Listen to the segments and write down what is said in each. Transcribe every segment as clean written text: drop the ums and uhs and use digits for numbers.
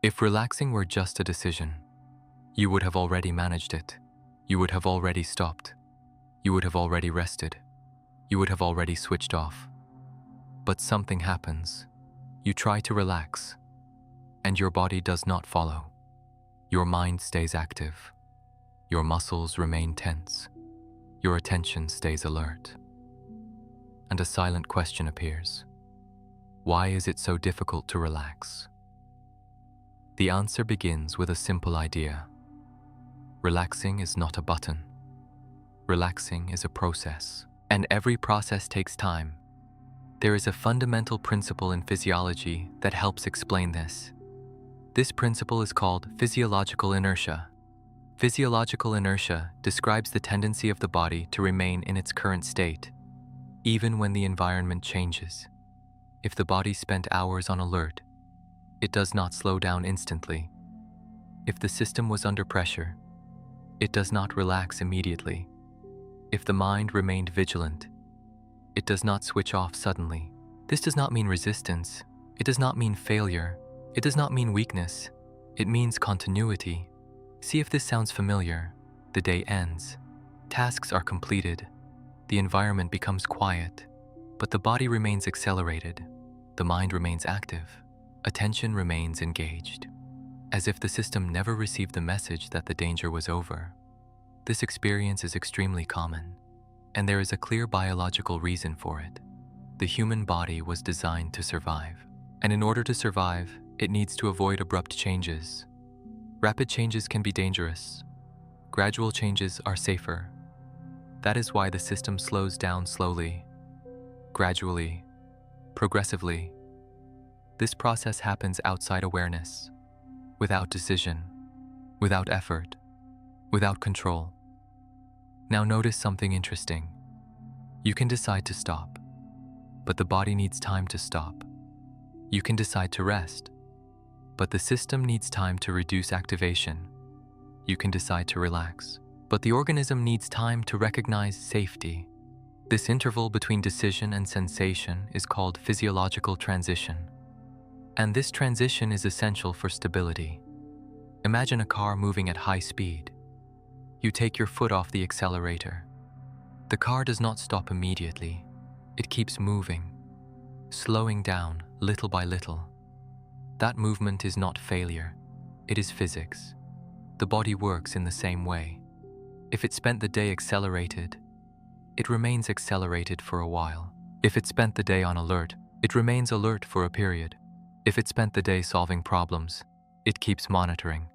If relaxing were just a decision, you would have already managed it. You would have already stopped. You would have already rested. You would have already switched off. But something happens. You try to relax, and your body does not follow. Your mind stays active. Your muscles remain tense. Your attention stays alert. And a silent question appears. Why is it so difficult to relax? The answer begins with a simple idea. Relaxing is not a button. Relaxing is a process, and every process takes time. There is a fundamental principle in physiology that helps explain this. This principle is called physiological inertia. Physiological inertia describes the tendency of the body to remain in its current state, even when the environment changes. If the body spent hours on alert, it does not slow down instantly. If the system was under pressure, it does not relax immediately. If the mind remained vigilant, it does not switch off suddenly. This does not mean resistance. It does not mean failure. It does not mean weakness. It means continuity. See if this sounds familiar. The day ends. Tasks are completed. The environment becomes quiet. But the body remains accelerated. The mind remains active. Attention remains engaged. As if the system never received the message that the danger was over. This experience is extremely common, and there is a clear biological reason for it. The human body was designed to survive, and in order to survive, it needs to avoid abrupt changes. Rapid changes can be dangerous. Gradual changes are safer. That is why the system slows down slowly, gradually, progressively. This process happens outside awareness, without decision, without effort, without control. Now notice something interesting. You can decide to stop, but the body needs time to stop. You can decide to rest, but the system needs time to reduce activation. You can decide to relax, but the organism needs time to recognize safety. This interval between decision and sensation is called physiological transition. And this transition is essential for stability. Imagine a car moving at high speed. You take your foot off the accelerator. The car does not stop immediately. It keeps moving, slowing down little by little. That movement is not failure. It is physics. The body works in the same way. If it spent the day accelerated, it remains accelerated for a while. If it spent the day on alert, it remains alert for a period. If it spent the day solving problems, it keeps monitoring.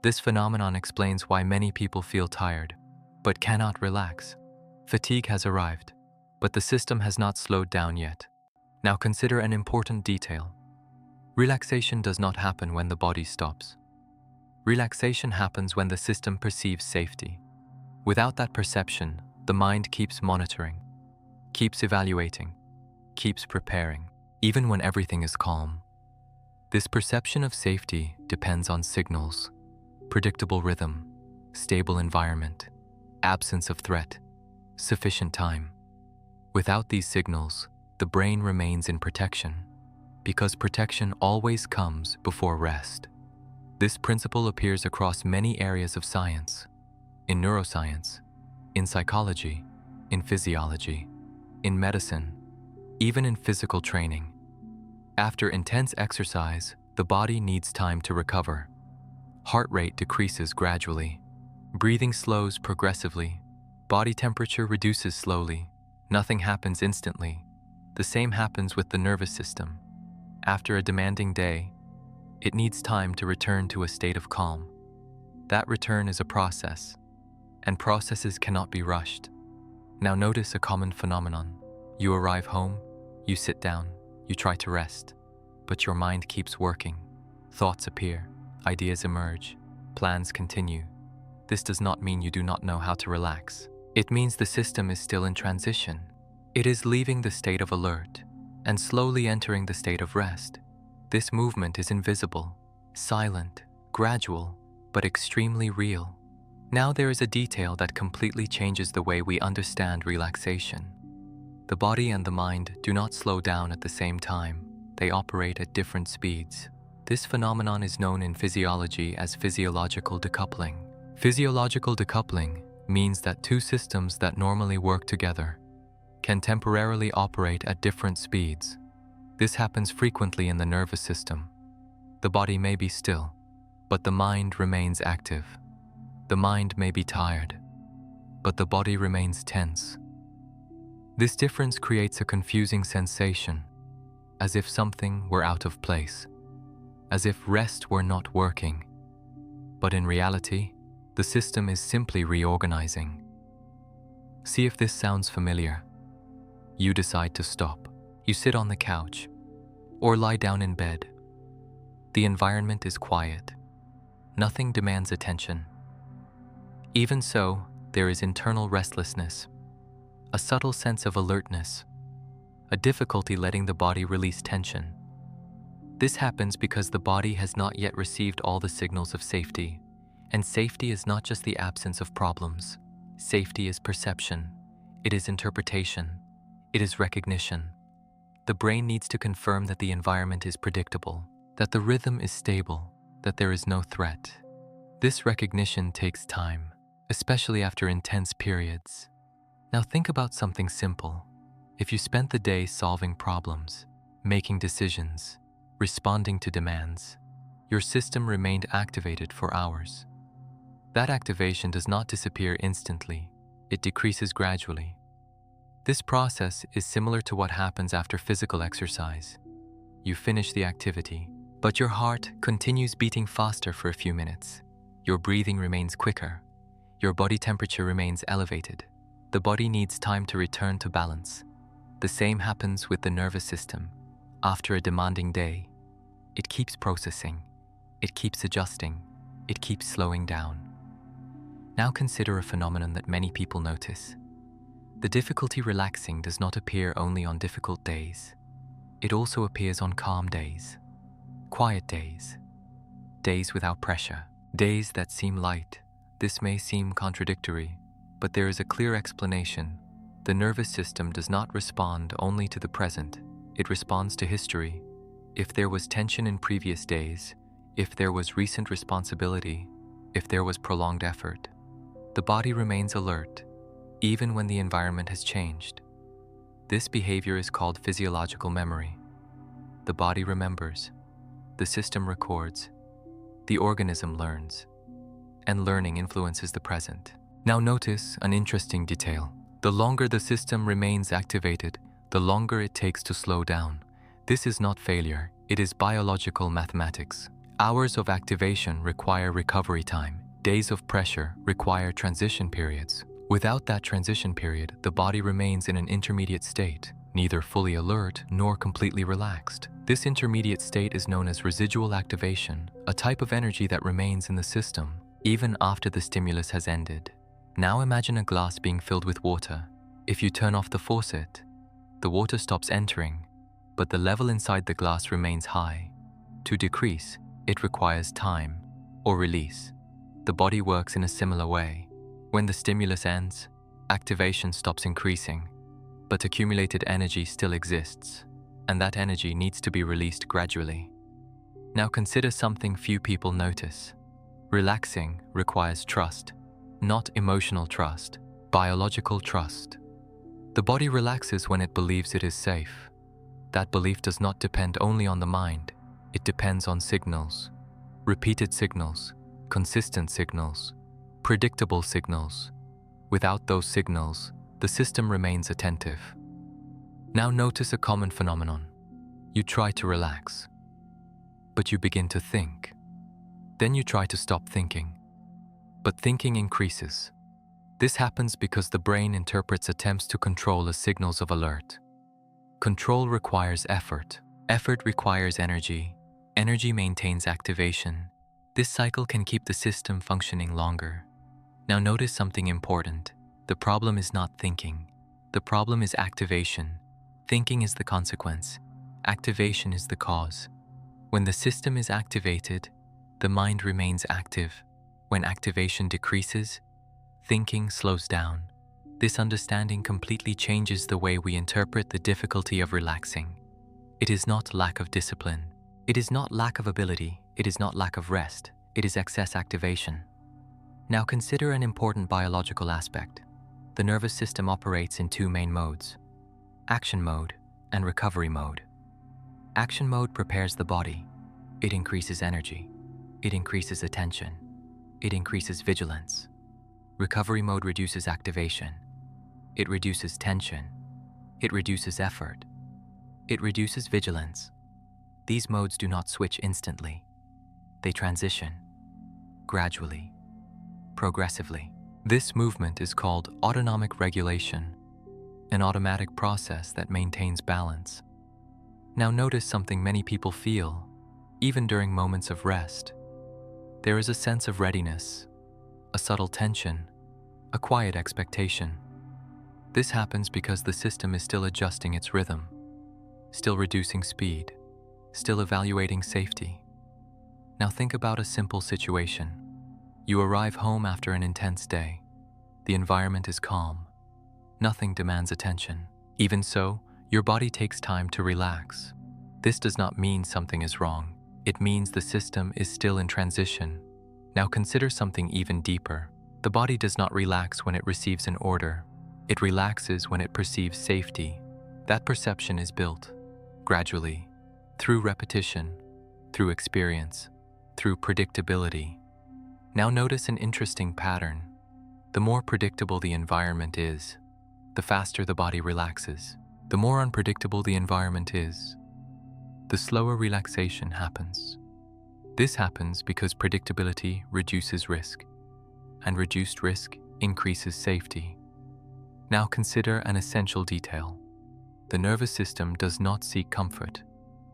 This phenomenon explains why many people feel tired, but cannot relax. Fatigue has arrived, but the system has not slowed down yet. Now consider an important detail. Relaxation does not happen when the body stops. Relaxation happens when the system perceives safety. Without that perception, the mind keeps monitoring, keeps evaluating, keeps preparing, even when everything is calm. This perception of safety depends on signals, predictable rhythm, stable environment, absence of threat, sufficient time. Without these signals, the brain remains in protection, because protection always comes before rest. This principle appears across many areas of science, in neuroscience, in psychology, in physiology, in medicine, even in physical training. After intense exercise, the body needs time to recover. Heart rate decreases gradually. Breathing slows progressively. Body temperature reduces slowly. Nothing happens instantly. The same happens with the nervous system. After a demanding day, it needs time to return to a state of calm. That return is a process, and processes cannot be rushed. Now notice a common phenomenon. You arrive home, you sit down, you try to rest, but your mind keeps working. Thoughts appear, ideas emerge, plans continue. This does not mean you do not know how to relax. It means the system is still in transition. It is leaving the state of alert and slowly entering the state of rest. This movement is invisible, silent, gradual, but extremely real. Now there is a detail that completely changes the way we understand relaxation. The body and the mind do not slow down at the same time. They operate at different speeds. This phenomenon is known in physiology as physiological decoupling. Physiological decoupling means that two systems that normally work together can temporarily operate at different speeds. This happens frequently in the nervous system. The body may be still, but the mind remains active. The mind may be tired, but the body remains tense. This difference creates a confusing sensation, as if something were out of place, as if rest were not working. But in reality, the system is simply reorganizing. See if this sounds familiar. You decide to stop. You sit on the couch or lie down in bed. The environment is quiet. Nothing demands attention. Even so, there is internal restlessness, a subtle sense of alertness, a difficulty letting the body release tension. This happens because the body has not yet received all the signals of safety, and safety is not just the absence of problems. Safety is perception, it is interpretation, it is recognition. The brain needs to confirm that the environment is predictable, that the rhythm is stable, that there is no threat. This recognition takes time, especially after intense periods. Now think about something simple. If you spent the day solving problems, making decisions, responding to demands, your system remained activated for hours. That activation does not disappear instantly, it decreases gradually. This process is similar to what happens after physical exercise. You finish the activity, but your heart continues beating faster for a few minutes. Your breathing remains quicker. Your body temperature remains elevated. The body needs time to return to balance. The same happens with the nervous system. After a demanding day, it keeps processing, it keeps adjusting, it keeps slowing down. Now consider a phenomenon that many people notice. The difficulty relaxing does not appear only on difficult days. It also appears on calm days, quiet days, days without pressure, days that seem light. This may seem contradictory, but there is a clear explanation. The nervous system does not respond only to the present, it responds to history. If there was tension in previous days, if there was recent responsibility, if there was prolonged effort, the body remains alert, even when the environment has changed. This behavior is called physiological memory. The body remembers, the system records, the organism learns, and learning influences the present. Now notice an interesting detail. The longer the system remains activated, the longer it takes to slow down. This is not failure, it is biological mathematics. Hours of activation require recovery time. Days of pressure require transition periods. Without that transition period, the body remains in an intermediate state, neither fully alert nor completely relaxed. This intermediate state is known as residual activation, a type of energy that remains in the system even after the stimulus has ended. Now imagine a glass being filled with water. If you turn off the faucet, the water stops entering, but the level inside the glass remains high. To decrease, it requires time or release. The body works in a similar way. When the stimulus ends, activation stops increasing, but accumulated energy still exists, and that energy needs to be released gradually. Now consider something few people notice. Relaxing requires trust, not emotional trust, biological trust. The body relaxes when it believes it is safe. That belief does not depend only on the mind, it depends on signals, repeated signals, consistent signals, predictable signals. Without those signals, the system remains attentive. Now notice a common phenomenon. You try to relax, but you begin to think. Then you try to stop thinking, but thinking increases. This happens because the brain interprets attempts to control as signals of alert. Control requires effort. Effort requires energy. Energy maintains activation. This cycle can keep the system functioning longer. Now notice something important. The problem is not thinking. The problem is activation. Thinking is the consequence. Activation is the cause. When the system is activated, the mind remains active. When activation decreases, thinking slows down. This understanding completely changes the way we interpret the difficulty of relaxing. It is not lack of discipline. It is not lack of ability, it is not lack of rest, it is excess activation. Now consider an important biological aspect. The nervous system operates in two main modes: action mode and recovery mode. Action mode prepares the body. It increases energy. It increases attention. It increases vigilance. Recovery mode reduces activation. It reduces tension. It reduces effort. It reduces vigilance. These modes do not switch instantly. They transition, gradually, progressively. This movement is called autonomic regulation, an automatic process that maintains balance. Now notice something many people feel, even during moments of rest. There is a sense of readiness, a subtle tension, a quiet expectation. This happens because the system is still adjusting its rhythm, still reducing speed, still evaluating safety. Now think about a simple situation. You arrive home after an intense day. The environment is calm. Nothing demands attention. Even so, your body takes time to relax. This does not mean something is wrong. It means the system is still in transition. Now consider something even deeper. The body does not relax when it receives an order. It relaxes when it perceives safety. That perception is built gradually, through repetition, through experience, through predictability. Now notice an interesting pattern. The more predictable the environment is, the faster the body relaxes. The more unpredictable the environment is, the slower relaxation happens. This happens because predictability reduces risk, and reduced risk increases safety. Now consider an essential detail. The nervous system does not seek comfort.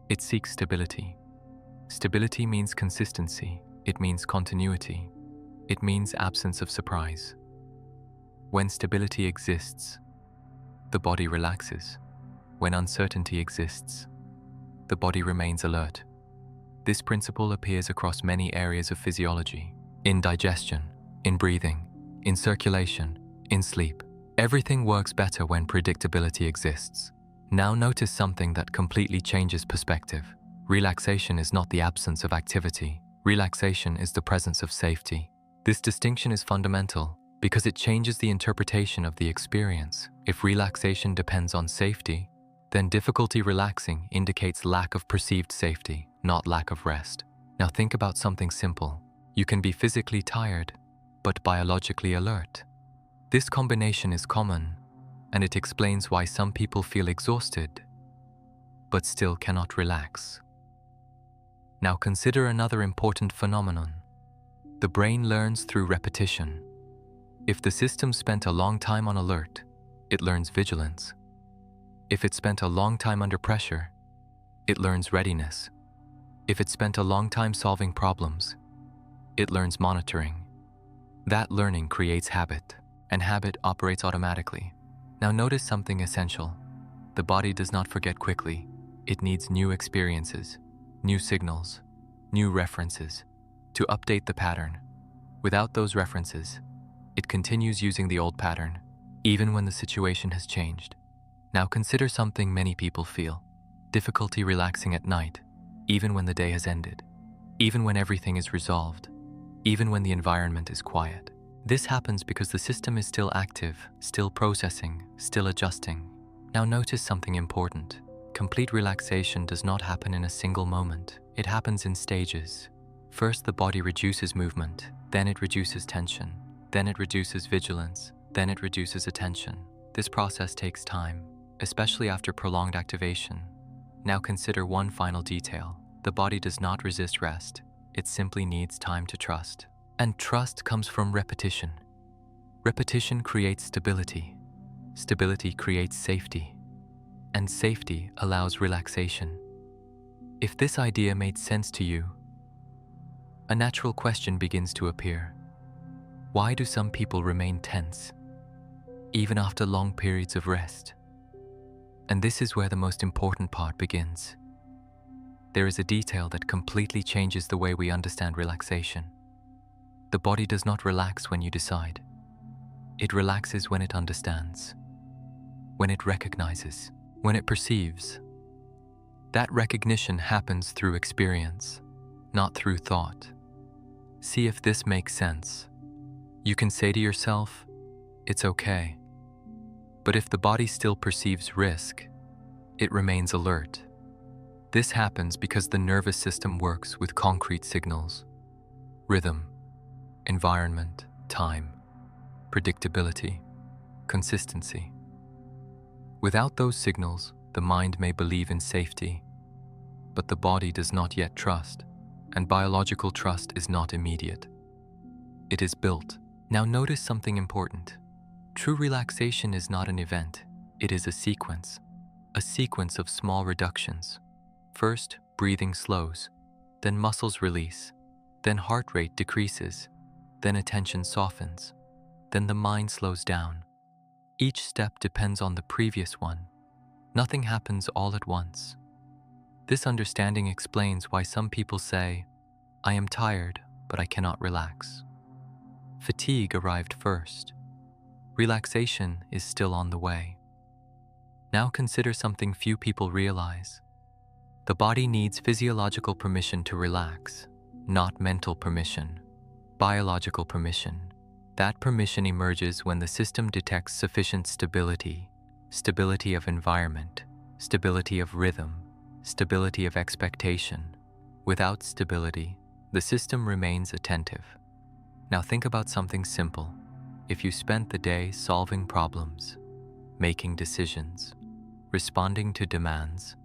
It seeks stability. Stability means consistency. It means continuity. It means absence of surprise. When stability exists, the body relaxes. When uncertainty exists, the body remains alert. This principle appears across many areas of physiology: in digestion, in breathing, in circulation, in sleep. Everything works better when predictability exists. Now notice something that completely changes perspective. Relaxation is not the absence of activity. Relaxation is the presence of safety. This distinction is fundamental because it changes the interpretation of the experience. If relaxation depends on safety, then difficulty relaxing indicates lack of perceived safety, not lack of rest. Now think about something simple. You can be physically tired, but biologically alert. This combination is common, and it explains why some people feel exhausted, but still cannot relax. Now consider another important phenomenon. The brain learns through repetition. If the system spent a long time on alert, it learns vigilance. If it spent a long time under pressure, it learns readiness. If it spent a long time solving problems, it learns monitoring. That learning creates habit, and habit operates automatically. Now notice something essential. The body does not forget quickly. It needs new experiences, new signals, new references to update the pattern. Without those references, it continues using the old pattern, even when the situation has changed. Now consider something many people feel: difficulty relaxing at night, even when the day has ended, even when everything is resolved, even when the environment is quiet. This happens because the system is still active, still processing, still adjusting. Now notice something important. Complete relaxation does not happen in a single moment. It happens in stages. First, the body reduces movement, then it reduces tension, then it reduces vigilance, then it reduces attention. This process takes time, especially after prolonged activation. Now consider one final detail. The body does not resist rest. It simply needs time to trust. And trust comes from repetition. Repetition creates stability. Stability creates safety. And safety allows relaxation. If this idea made sense to you, a natural question begins to appear. Why do some people remain tense, even after long periods of rest? And this is where the most important part begins. There is a detail that completely changes the way we understand relaxation. The body does not relax when you decide. It relaxes when it understands, when it recognizes, when it perceives. That recognition happens through experience, not through thought. See if this makes sense. You can say to yourself, "It's okay." But if the body still perceives risk, it remains alert. This happens because the nervous system works with concrete signals: rhythm, environment, time, predictability, consistency. Without those signals, the mind may believe in safety, but the body does not yet trust, and biological trust is not immediate. It is built. Now notice something important. True relaxation is not an event, it is a sequence of small reductions. First, breathing slows, then muscles release, then heart rate decreases, then attention softens, then the mind slows down. Each step depends on the previous one. Nothing happens all at once. This understanding explains why some people say, "I am tired, but I cannot relax." Fatigue arrived first. Relaxation is still on the way. Now consider something few people realize. The body needs physiological permission to relax, not mental permission, biological permission. That permission emerges when the system detects sufficient stability, stability of environment, stability of rhythm, stability of expectation. Without stability, the system remains attentive. Now think about something simple. If you spent the day solving problems, making decisions, responding to demands,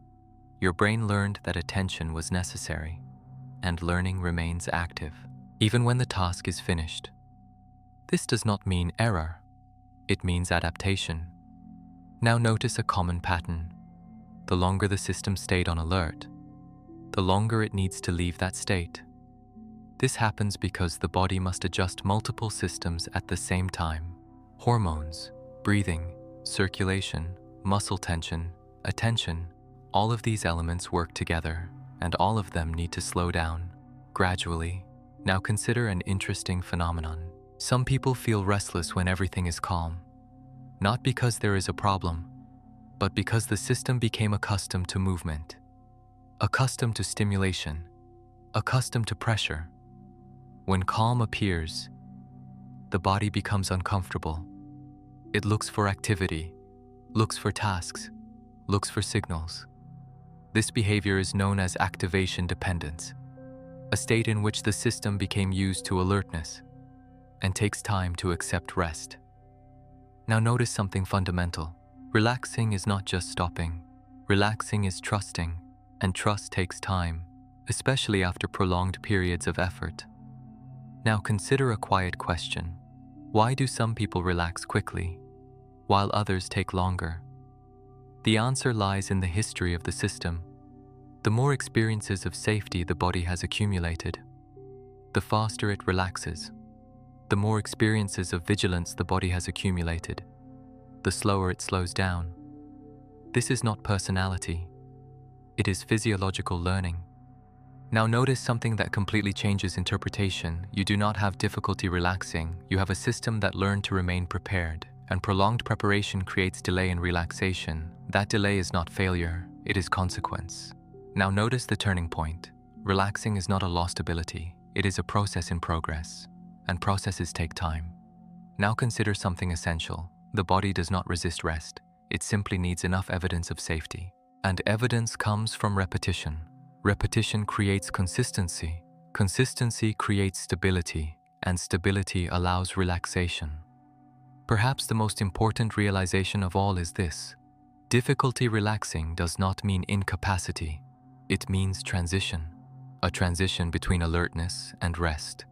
your brain learned that attention was necessary, and learning remains active, even when the task is finished. This does not mean error, it means adaptation. Now notice a common pattern. The longer the system stayed on alert, the longer it needs to leave that state. This happens because the body must adjust multiple systems at the same time. Hormones, breathing, circulation, muscle tension, attention, all of these elements work together, and all of them need to slow down, gradually. Now consider an interesting phenomenon. Some people feel restless when everything is calm, not because there is a problem, but because the system became accustomed to movement, accustomed to stimulation, accustomed to pressure. When calm appears, the body becomes uncomfortable. It looks for activity, looks for tasks, looks for signals. This behavior is known as activation dependence, a state in which the system became used to alertness and takes time to accept rest. Now notice something fundamental. Relaxing is not just stopping. Relaxing is trusting, and trust takes time, especially after prolonged periods of effort. Now consider a quiet question. Why do some people relax quickly, while others take longer? The answer lies in the history of the system. The more experiences of safety the body has accumulated, the faster it relaxes. The more experiences of vigilance the body has accumulated, the slower it slows down. This is not personality. It is physiological learning. Now notice something that completely changes interpretation. You do not have difficulty relaxing. You have a system that learned to remain prepared, and prolonged preparation creates delay in relaxation. That delay is not failure, it is consequence. Now notice the turning point. Relaxing is not a lost ability. It is a process in progress, and processes take time. Now consider something essential. The body does not resist rest. It simply needs enough evidence of safety. And evidence comes from repetition. Repetition creates consistency. Consistency creates stability, and stability allows relaxation. Perhaps the most important realization of all is this. Difficulty relaxing does not mean incapacity. It means transition. A transition between alertness and rest,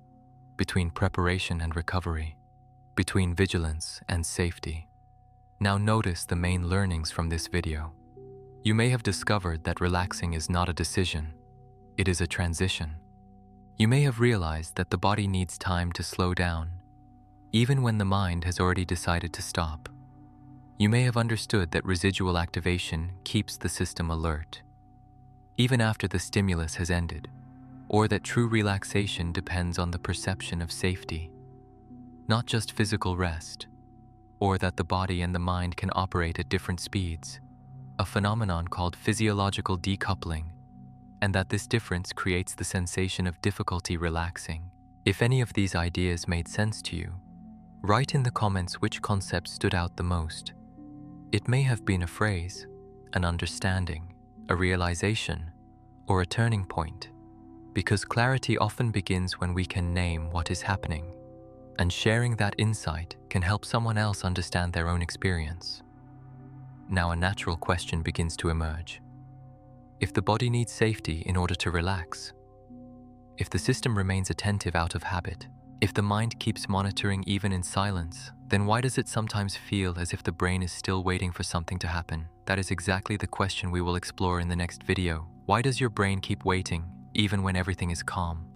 between preparation and recovery, between vigilance and safety. Now notice the main learnings from this video. You may have discovered that relaxing is not a decision, it is a transition. You may have realized that the body needs time to slow down, even when the mind has already decided to stop. You may have understood that residual activation keeps the system alert, even after the stimulus has ended, or that true relaxation depends on the perception of safety, not just physical rest, or that the body and the mind can operate at different speeds. a phenomenon called physiological decoupling, and that this difference creates the sensation of difficulty relaxing. If any of these ideas made sense to you, write in the comments which concept stood out the most. It may have been a phrase, an understanding, a realization, or a turning point, because clarity often begins when we can name what is happening, and sharing that insight can help someone else understand their own experience. Now a natural question begins to emerge. If the body needs safety in order to relax, if the system remains attentive out of habit, if the mind keeps monitoring even in silence, then why does it sometimes feel as if the brain is still waiting for something to happen? That is exactly the question we will explore in the next video. Why does your brain keep waiting, even when everything is calm?